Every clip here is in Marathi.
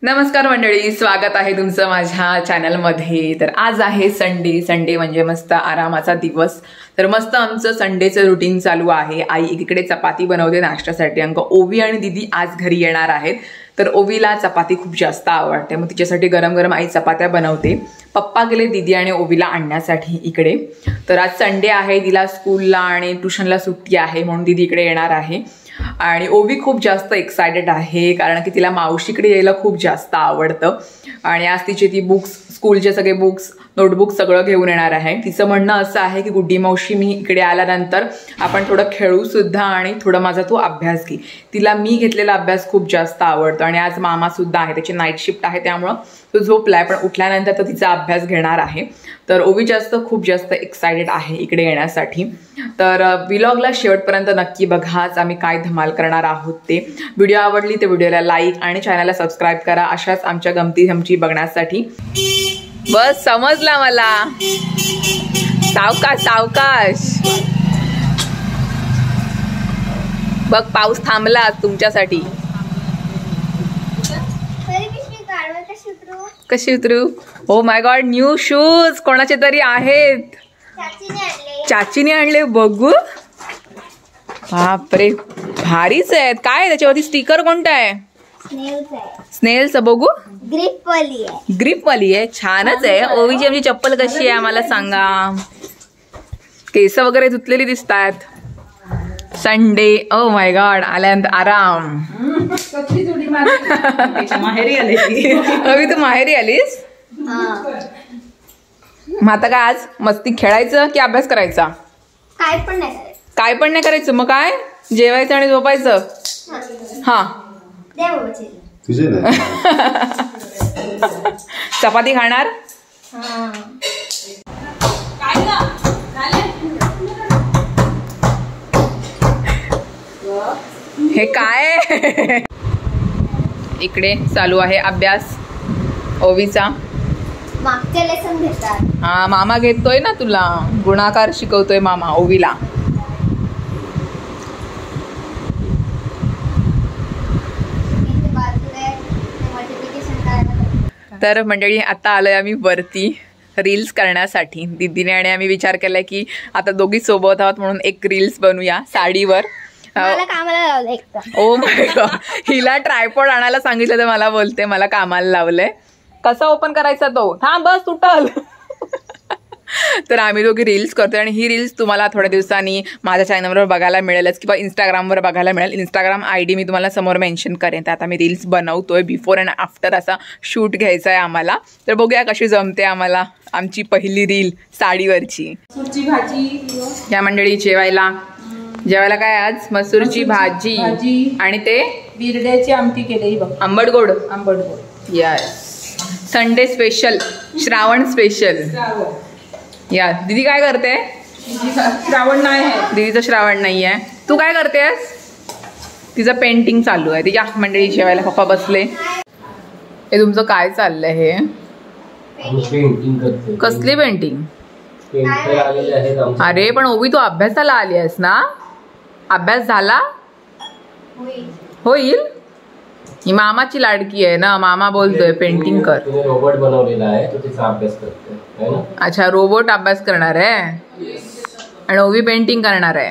नमस्कार मंडळी, स्वागत आहे तुमचं माझ्या चॅनलमध्ये। तर आज आहे संडे म्हणजे मस्त आरामाचा दिवस। तर मस्त आमचं संडेचं रुटीन चालू आहे। आई एकीकडे चपाती बनवते नाश्त्यासाठी, अंक ओवी आणि दीदी आज घरी येणार आहेत। तर ओवीला चपाती खूप जास्त आवडते, मग तिच्यासाठी गरम गरम आई चपात्या बनवते। पप्पा गेले दीदी आणि ओवीला आणण्यासाठी इकडे। तर आज संडे आहे, तिला स्कूलला आणि ट्युशनला सुट्टी आहे म्हणून दीदी इकडे येणार आहे। आणि ओवी खूप जास्त एक्सायटेड आहे कारण की तिला मावशीकडे यायला खूप जास्त आवडतं। आणि आज तिचे ती बुक्स, स्कूलचे सगळे बुक्स, नोटबुक सगळं घेऊन येणार आहे। तिचं म्हणणं असं आहे की गुड्डी मावशी मी इकडे आल्यानंतर आपण थोडं खेळू सुद्धा आणि थोडं माझा तू अभ्यास घे। तिला मी घेतलेला अभ्यास खूप जास्त आवडतो आणि आज मामा सुद्धा आहे, त्याची नाईट शिफ्ट आहे त्यामुळं तो झोपलाय, पण उठल्यानंतर तर तिचा अभ्यास घेणार आहे। तर ओवी खूप जास्त एक्सायटेड आहे इकडे येण्यासाठी। तर व्लॉगला शेवटपर्यंत नक्की बघा, आज आम्ही काय धमाल करणार आहोत ते। व्हिडिओ आवडली तर व्हिडिओला लाईक आणि चॅनलला सबस्क्राईब करा अशाच आमच्या गमती धमची बघण्यासाठी। बस समजला मला, सावकाश सावकाश बघ, पाऊस थांबला तुमच्यासाठी। कशी उतरू? Oh my God, new shoes कोणाचे तरी आहेत, चाचीने आणले बघू। बापरे, भारीच आहेत। काय त्याच्यावरती स्टिकर कोणता आहे? स्नेल्स बघू। ग्रिप वाली आहे, छानच आहे। ओवीची आमची चप्पल कशी आहे आम्हाला सांगा। केस वगैरे धुतलेली दिसतात। संडे, ओ माय गॉड, आल्यानंतर आराम। अवी तू माहेरी आलीस? मग आता काय आज मस्ती खेळायचं की अभ्यास करायचा? काय पण नाही करायचं, मग काय जेवायचं आणि झोपायचं। हा चपाती खाणार? हे काय? इकडे चालू आहे अभ्यास ओवीचा। मागचे लेसन घेतात। हा, मामा घेतोय ना तुला, गुणाकार शिकवतोय मामा ओवीला। तर मंडळी आता आलोय आम्ही वरती रील्स करण्यासाठी। दीदीने आणि आम्ही विचार केलाय की आता दोघी सोबत आहोत म्हणून एक रील्स बनवूया साडीवर। ओ माय गॉड, हिला ट्रायपॉड आणायला सांगितलं तर मला बोलते मला कामाला लावलंय। कसा ओपन करायचा तो? थांब बस, तुटल। तर आम्ही दोघी रील्स करतोय आणि ही रील्स तुम्हाला थोड्या दिवसांनी माझ्या चॅनलवर बघायला मिळेलच किंवा इंस्टाग्रामवर बघायला मिळेल। इंस्टाग्राम ID मी तुम्हाला समोर मेन्शन करेन। तर आता मी रील्स बनवतोय, बिफोर अँड आफ्टर असा शूट घ्यायचा आहे आम्हाला। तर बघूया कशी जमते आम्हाला आमची पहिली रील साडीवरची। मसूरची भाजी या मंडळी जेवायला काय आज? मसूरची भाजी आणि ते बिरड्याची आमटी केली बघ, आंबट गोड। Yes, Sunday special, Shravan special. या दीदी काय करते? श्रावण नाही आहे, दीदीचं श्रावण नाही आहे। तू काय करतेस? तिचं पेंटिंग चालू आहे। तिच्या मंडळी जेवायला पप्पा बसले। हे तुमचं काय चाललंय? हे कसली पेंटिंग? अरे पण ओवी तू अभ्यासाला आली आहेस ना? अभ्यास झाला? होईल। ही मामाची लाडकी आहे ना, मामा बोलतोय पेंटिंग कर। रोबोट बनवलेला आहे तो तिचा अभ्यास करतोय, है ना? अच्छा, रोबोट अभ्यास करणार आहे आणि ओवी पेंटिंग करणार आहे।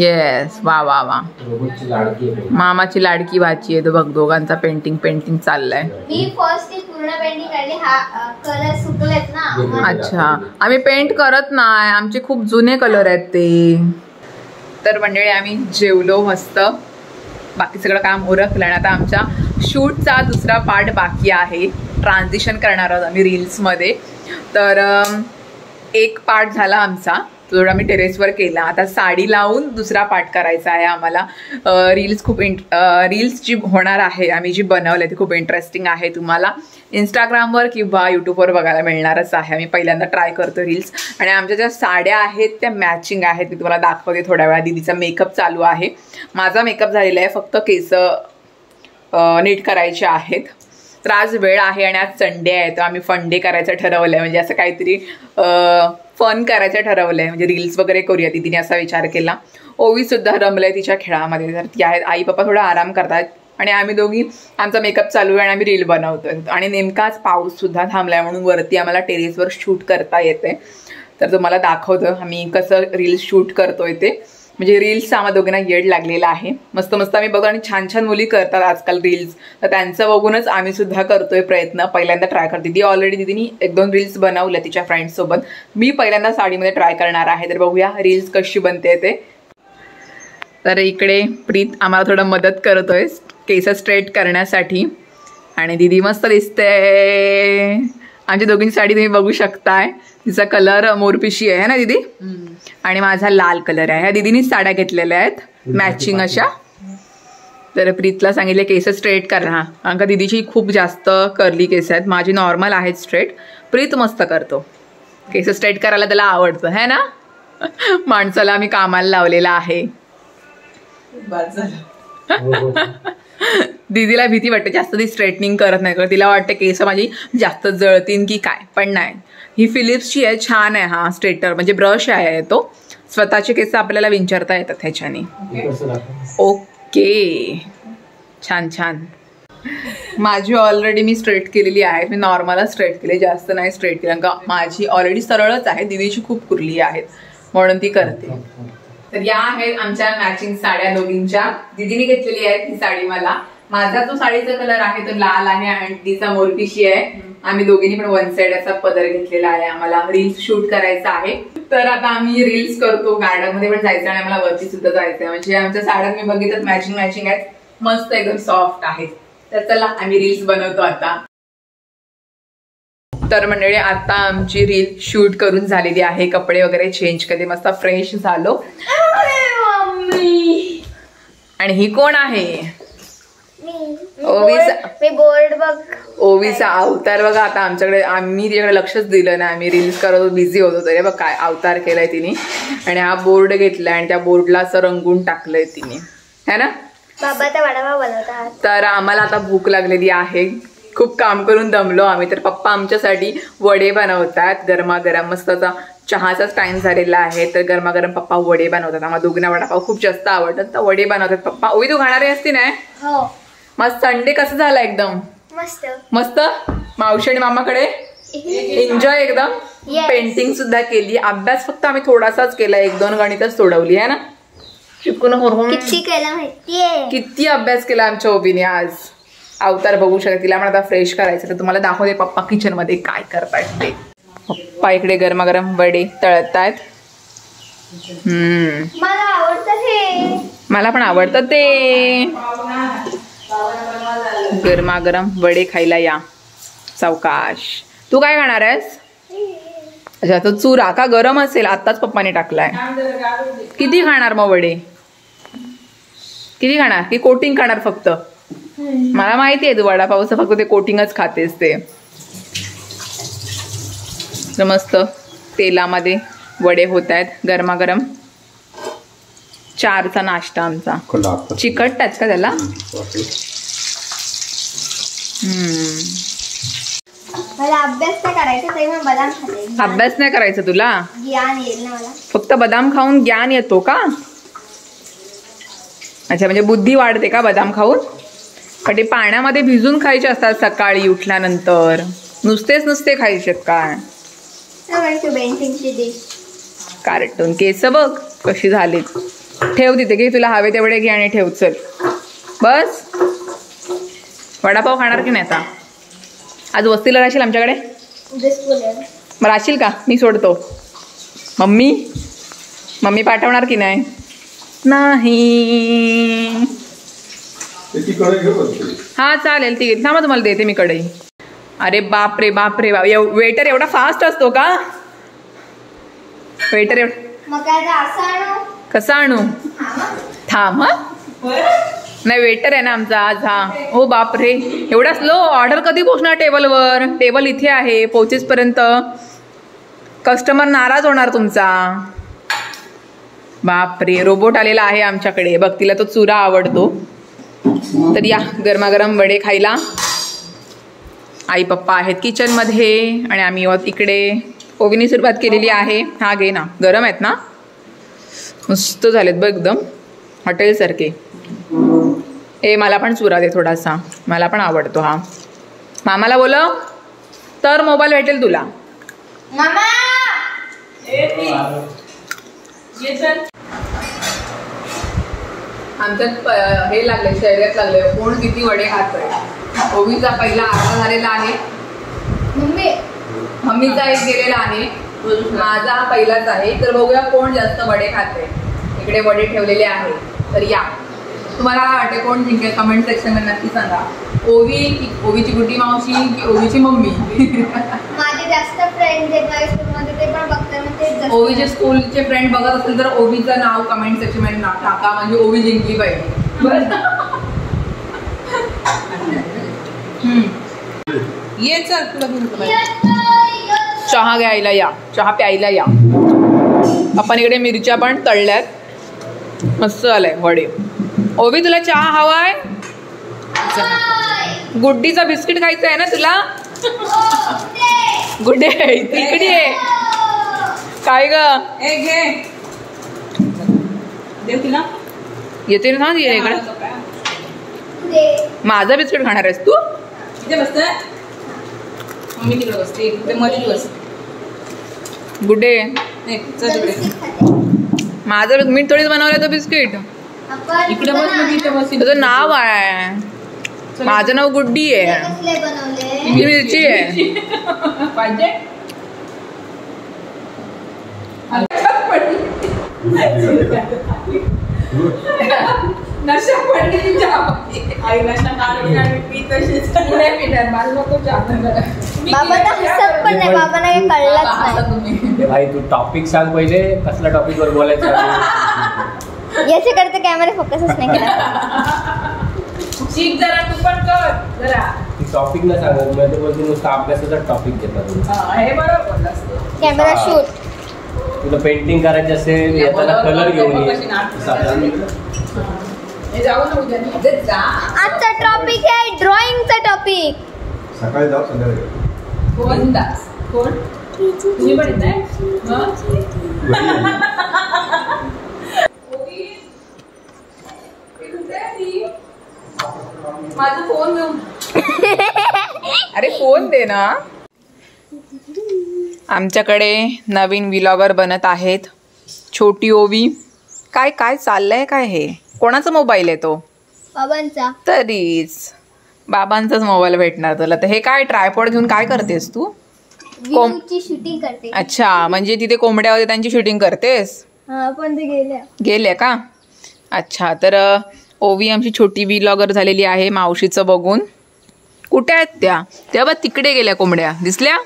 येस, वा वा वा, रोबोटची लाडकी आहे, मामाची लाडकी भाची आहे। तो बघ, दोघांचा पेंटिंग चाललाय। मी फर्स्ट पूर्ण पेंटिंग काढली, हा कलर सुकलेत ना। अच्छा, आम्ही पेंट करत नाही, आमचे खूप जुने कलर आहेत ते। तर मंडळी आम्ही जेवलो मस्त, बाकी सगळं काम उरकलं आणि आता आमच्या शूटचा दुसरा पार्ट बाकी आहे। ट्रान्झिशन करणार आहोत आम्ही रील्समध्ये। तर एक पार्ट झाला आमचा, तो आम्ही टेरेसवर केला। आता साडी लावून दुसरा पार्ट करायचा आहे आम्हाला। रील्स जी होणार आहे आम्ही जी बनवली ती खूप इंटरेस्टिंग आहे, तुम्हाला इंस्टाग्रामवर किंवा यूट्यूबवर बघायला मिळणारच आहे। आम्ही पहिल्यांदा ट्राय करतो रील्स आणि आमच्या ज्या साड्या आहेत त्या मॅचिंग आहेत, मी तुम्हाला दाखवते थोड्या वेळा। दीदीचा मेकअप चालू आहे, माझा मेकअप झालेला आहे, फक्त केस नीट करायचे आहेत। तर आज वेळ आहे आणि आज संडे आहे, तर आम्ही फन डे करायचं ठरवलं आहे। म्हणजे असं काहीतरी फन करायचं ठरवलं आहे, म्हणजे रील्स वगैरे करूया दीदीने असा विचार केला। ओवी सुद्धा रमलंय तिच्या खेळामध्ये। तर ती आहेत, आई पप्पा थोडा आराम करतात आणि आम्ही दोघी आमचा मेकअप चालू आहे आणि आम्ही रील बनवतोय. आणि नेमकाच पाऊस सुद्धा थांबलाय म्हणून वरती आम्हाला टेरेसवर शूट करता येते. तर तुम्हाला दाखवतो आम्ही कसं रील्स शूट करतोय ते. म्हणजे रील्सचा आम्हा दोघींना येड लागलेला आहे. मस्त मस्त आम्ही बघतो आणि छान छान मुली करतात आजकाल रील्स. तर त्यांचं बघूनच आम्ही सुद्धा करतोय प्रयत्न. पहिल्यांदा ट्राय करते ती. ऑलरेडी दिदीनी 1-2 रील्स बनवल्या तिच्या फ्रेंड्ससोबत. मी पहिल्यांदा साडीमध्ये ट्राय करणार आहे. तर बघूया रील्स कशी बनते ते. तर इकडे प्रीत आम्हाला थोडं मदत करतोय केस स्ट्रेट करण्यासाठी. आणि दीदी मस्त दिसते. आमच्या दोघींची साडी तुम्ही बघू शकताय. तिचा कलर मोरपिशी आहे ना दीदी. आणि माझा लाल कलर आहे. ह्या दीदीनीच साड्या घेतलेल्या आहेत मॅचिंग अशा. तर प्रीतला सांगितले केस स्ट्रेट करा. कारण का दीदीची खूप जास्त कर्ली केस आहेत. माझी नॉर्मल आहेत स्ट्रेट. प्रीत मस्त करतो केस स्ट्रेट करायला. त्याला आवडतं है ना. माणसाला आम्ही कामाला लावलेला आहे. दीदीला भीती वाटते जास्त ती स्ट्रेटनिंग करत नाही. तिला वाटते केस माझी जास्त जळतीन की काय. पण नाही, ही फिलिप्सची आहे. छान आहे हा स्ट्रेटर. म्हणजे ब्रश आहे तो. स्वतःचे केस आपल्याला विंचरता येतात ह्याच्याने. ओके छान छान. माझी ऑलरेडी मी स्ट्रेट केलेली आहे. मी नॉर्मलच स्ट्रेट केली, जास्त नाही स्ट्रेट केली. कारण माझी ऑलरेडी सरळच आहे. दीदीची खूप कुर्ली आहेत म्हणून ती करते. तर या आहेत आमच्या मॅचिंग साड्या दोघींच्या. दीदीने घेतलेली आहे ती साडी मला. माझा जो साडीचा कलर आहे तो लाल आहे आणि तिचा मोरपिशी आहे. आम्ही दोघींनी पण 1 साइड असा पदर घेतलेला आहे. आम्हाला रील्स शूट करायचा आहे. तर आता आम्ही रील्स करतो. गार्डन मध्ये पण जायचं आणि आम्हाला वरती सुद्धा जायचंय. म्हणजे आमच्या साड्या मी बघितलं मॅचिंग आहेत. मस्त एकदम सॉफ्ट आहेत. तर चला आम्ही रील्स बनवतो आता. तर मंडळी आता आमची रील शूट करून झालेली आहे. कपडे वगैरे चेंज केले, मस्त फ्रेश झालो. आणि ही कोण आहे. ओवीचा अवतार बघा. आता आमच्याकडे आम्ही तिच्याकडे लक्षच दिलं नाही. आम्ही रील्स करत बिझी होतो. तरी बघ काय अवतार केलाय तिने. आणि हा बोर्ड घेतलाय आणि त्या बोर्डला असं रंगून टाकलंय तिने है ना. तर आम्हाला आता भूक लागलेली आहे. खूप काम करून दमलो आम्ही. तर पप्पा आमच्यासाठी वडे बनवतात गरमागरम. मस्त चहाचाच टाइम झालेला आहे. तर गरमागरम पप्पा वडे बनवतात. आम्हाला दोघींना वडापाव खूप जास्त आवडतात. तर वडे बनवतात पप्पा. ओवी तू खाणारी असती ना. मग संडे कसं झाला एकदम मस्त मस्त. मावशी आणि मामाकडे एन्जॉय एकदम. पेंटिंग सुद्धा केली. अभ्यास फक्त आम्ही थोडासाच केला. 1-2 गणितच सोडवली आहे ना. शिकून किती अभ्यास केला आमच्या ओबीने आज. अवतार बघू शकता. तिला मला आता फ्रेश करायचं. तर तुम्हाला दाखवते पप्पा किचन मध्ये काय करतायत ते. पप्पा इकडे गरमागरम वडे तळतायत. मला पण आवडतं ते. गरमागरम वडे खायला या. सावकाश. तू काय खाणार आहेस. अच्छा तो चुरा का गरम असेल. आताच पप्पाने टाकलाय. किती खाणार मग वडे. किती खाणार की कोटिंग खाणार फक्त. मला माहिती आहे तू वडापावचं फक्त ते कोटिंगच खातेस ते. मस्त तेलामध्ये वडे होत आहेत गरमागरम. 4चा नाश्ता आमचा. चिकटताच का त्याला. अभ्यास नाही करायचा. अभ्यास नाही करायचं तुला. ज्ञान येईल ना मला. फक्त बदाम खाऊन ज्ञान येतो का. अच्छा म्हणजे बुद्धी वाढते का बदाम खाऊन. पण ते पाण्यामध्ये भिजून खायचे असतात सकाळी उठल्यानंतर. नुसते खायचे काय. कार्टून केस बघ कशी झाली. ठेव तिथे की तुला हवे तेवढे घे आणि ठेव. चल बस. वडापाव खाणार की नाही आता. आज वस्तीला राहशील आमच्याकडे. मग राहशील का. मी सोडतो. मम्मी पाठवणार की नाही. हा चालेल ठीक आहे. थांबा तुम्हाला देते मी कढई. अरे बाप रे बाप रे बाप. वेटर एवढा फास्ट असतो का. वेटर कसा आणू. थांब हा. नाही वेटर आहे ना आमचा आज. हा हो बाप रे एवढा स्लो. ऑर्डर कधी पोहोचणार टेबलवर. टेबल इथे आहे. पोहोचेपर्यंत कस्टमर नाराज होणार तुमचा. बापरे रोबोट आलेला आहे आमच्याकडे. बघ तिला तो चुरा आवडतो. तर या गरमागरम वडे खायला. आई पप्पा आहेत किचन मध्ये आणि आम्ही इकडे. ओवीने सुरुवात केलेली आहे. हा घे ना. गरम आहेत ना. मस्त झालेत बघ एकदम हॉटेल सारखे. मला पण चुरा दे थोडासा, मला पण आवडतो हा. मामाला बोलव तर मोबाईल भेटेल तुला. मामा आमच्यात हे लागले, शर्यत लागले, कोण किती वडे खातोय. ओवीचा पहिला अर्धा झालेला आहे, मम्मीचा एक गेलेला आहे, माझा पहिलाच आहे. तर बघूया कोण जास्त वडे खाते. इकडे वडे ठेवलेले आहे. तर या, तुम्हाला काय वाटते कोण जिंकेल कमेंट सेक्शन मध्ये नक्की सांगा. ओवीची गुड्डी मावशी की ओवीची मम्मी? माझे जास्त फ्रेंड आहेत माझ्या स्कूलमध्ये, ते पण बघतात. ओवीचे स्कूलचे फ्रेंड बघत असेल तर ओवीचं नाव कमेंट सेक्शन मध्ये टाका, म्हणजे ओवी जिंकली पाहिजे. बरं ये चल तुला चहा घ्यायला या, चहा प्यायला या. आपण इकडे मिरच्या पण तळल्यात, मस्त आलंय वडे. ओवी तुला चहा हवाय? गुड्डीचा बिस्किट खायचं आहे ना तुला? गुड्डे इकडे आहे काय ग? येते ना इकडे. माझा बिस्किट खाणार आहेस तू? गुड्डे माझं मी थोडीच बनवलं तो बिस्किट. इकडे तुझं नाव आहे, माझं नाव गुड्डी आहे, ही मिरची आहे. पाहिजे नशा पडली बाबा तर हसत पण नाही, बाबांना काही कळलंच नाही. भाई तू टॉपिक सांग पहिले, कसल्या टॉपिक वर बोलायचं. याच्याकडे तर कॅमेरा फोकसच नाही केला. शिक जरा, तू पण कर जरा. टॉपिक न सांगत म्हणजे बोलते नुसतं अभ्यासाचा टॉपिक घेतात. हे बरोबर बोललास तू. Camera shoot. तुला पेंटिंग करायची असेल येताना कलर घेऊन ये. जाऊ ना उद्या. आजचा टॉपिक आहे ड्रॉइंगचा टॉपिक. सकाळी जाऊ संध्याकाळी. कोण तुम्ही पण येताय? माझा फोन घेऊन. अरे फोन दे ना. आमच्याकडे नवीन व्लॉगर बनत आहेत. छोटी ओवी. काय काय चाललंय काय? हे कोणाचा मोबाईल आहे तो? बाबांचा. तरीच बाबांचाच मोबाईल भेटणार तुला. तर हे काय ट्रायपॉड घेऊन काय करतेस तू? व्हिडिओची शूटिंग करते. अच्छा, म्हणजे तिथे कोंबड्या होते त्यांची शूटिंग करतेस? पण ते गेल्या का? अच्छा, तर ओवी आमची छोटी व्लॉगर झालेली आहे मावशीचं बघून. कुठे आहेत त्या? तेव्हा तिकडे गेल्या कोंबड्या दिसल्या.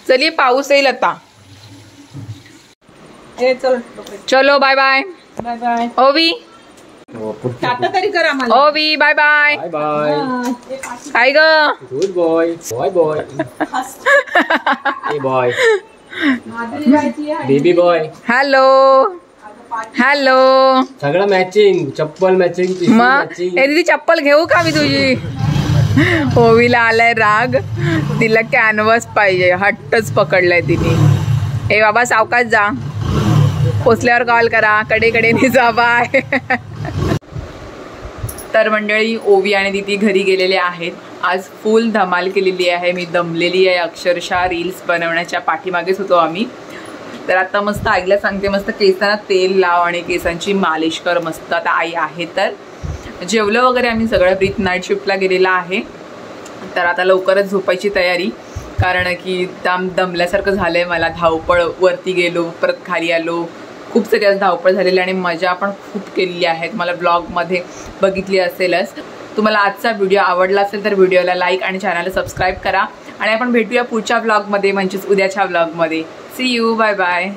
चलिए पाऊस येईल आता. चलो बाय बाय. Bye bye. ओवी टाटा तरी करा आम्हाला. ओवी बाय बाय. Bye bye. काय ग? Good boy. Boy boy. Boy baby boy. Hello hello. सगळं मॅचिंग, चप्पल मॅचिंग. मग ती चप्पल घेऊ का मी तुझी? ओवीला आलाय राग, तिला कॅनव्हास पाहिजे. हट्टच पकडलाय तिने. ए बाबा सावकाश जा, पोचल्यावर कॉल करा. कडे जा बाय. तर मंडळी ओवी आणि दीदी घरी गेलेले आहेत. आज फुल धमाल केलेली आहे. मी दमलेली आहे अक्षरशः. रील्स बनवण्याच्या पाठीमागेच होतो आम्ही. तर आता मस्त आईला सांगते मस्त केसांना तेल लाव आणि केसांची मालिश कर मस्त. आता आई आहे तर जेवलं वगैरे आम्ही सगळं. प्रीत नाईट शिफ्टला गेलेला आहे. तर आता लवकरच झोपायची तयारी, कारण की दमल्यासारखं झालं आहे मला. धावपळ, वरती गेलो परत खाली आलो, खूप सारी आज धावपळ झालेली आणि मजा पण खूप केलेली आहे. तुम्हाला ब्लॉगमध्ये बघितली असेलच. तुम्हाला आजचा व्हिडिओ आवडला असेल तर व्हिडिओला लाईक आणि चॅनलला सबस्क्राईब करा. आणि आपण भेटूया पुढच्या ब्लॉगमध्ये, म्हणजेच उद्याच्या ब्लॉगमध्ये. See you. Bye bye.